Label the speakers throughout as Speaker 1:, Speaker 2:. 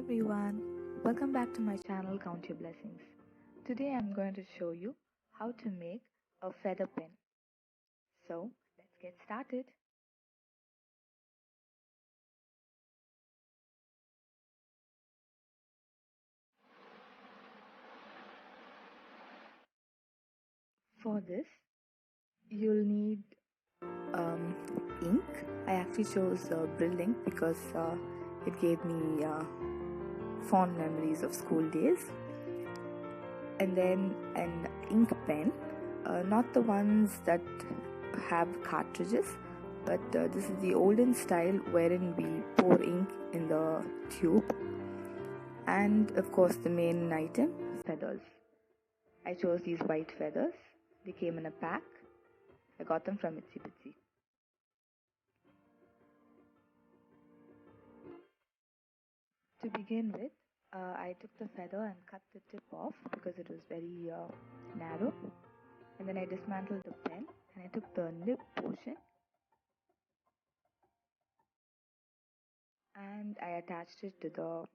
Speaker 1: everyone, welcome back to my channel Count Your Blessings. Today I'm going to show you how to make a feather pen. So let's get started. For this you'll need ink. I actually chose Brill ink because it gave me fond memories of school days. And then an ink pen, not the ones that have cartridges, but this is the olden style wherein we pour ink in the tube. And of course the main item, feathers. I chose these white feathers. They came in a pack. I got them from Itsy Bitsy. To begin with, I took the feather and cut the tip off because it was very narrow. And then I dismantled the pen and I took the nib portion and I attached it to the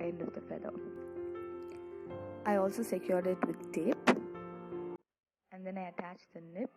Speaker 1: end of the feather. I also secured it with tape and then I attached the nib.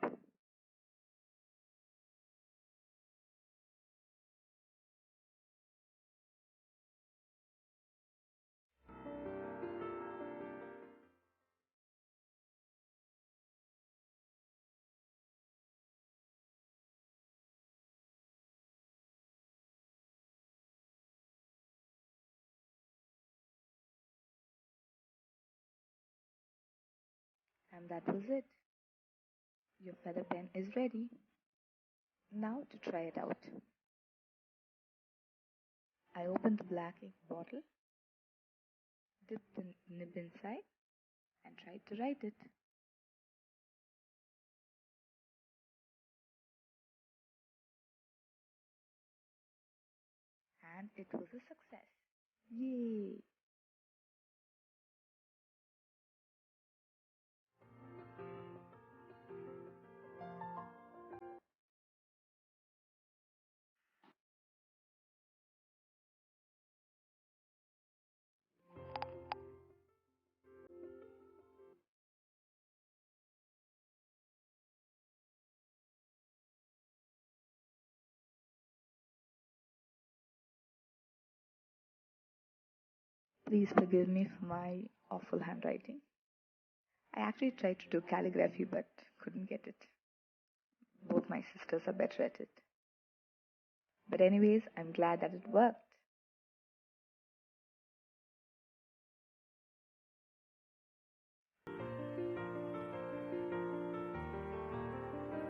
Speaker 1: And that was it. Your feather pen is ready. Now to try it out. I opened the black ink bottle, dipped the nib inside and tried to write it. And it was a success. Yay! Please forgive me for my awful handwriting. I actually tried to do calligraphy but couldn't get it. Both my sisters are better at it. But anyways, I'm glad that it worked.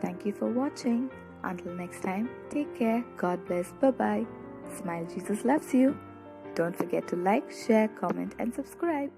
Speaker 1: Thank you for watching. Until next time, take care. God bless. Bye-bye. Smile, Jesus loves you. Don't forget to like, share, comment and subscribe.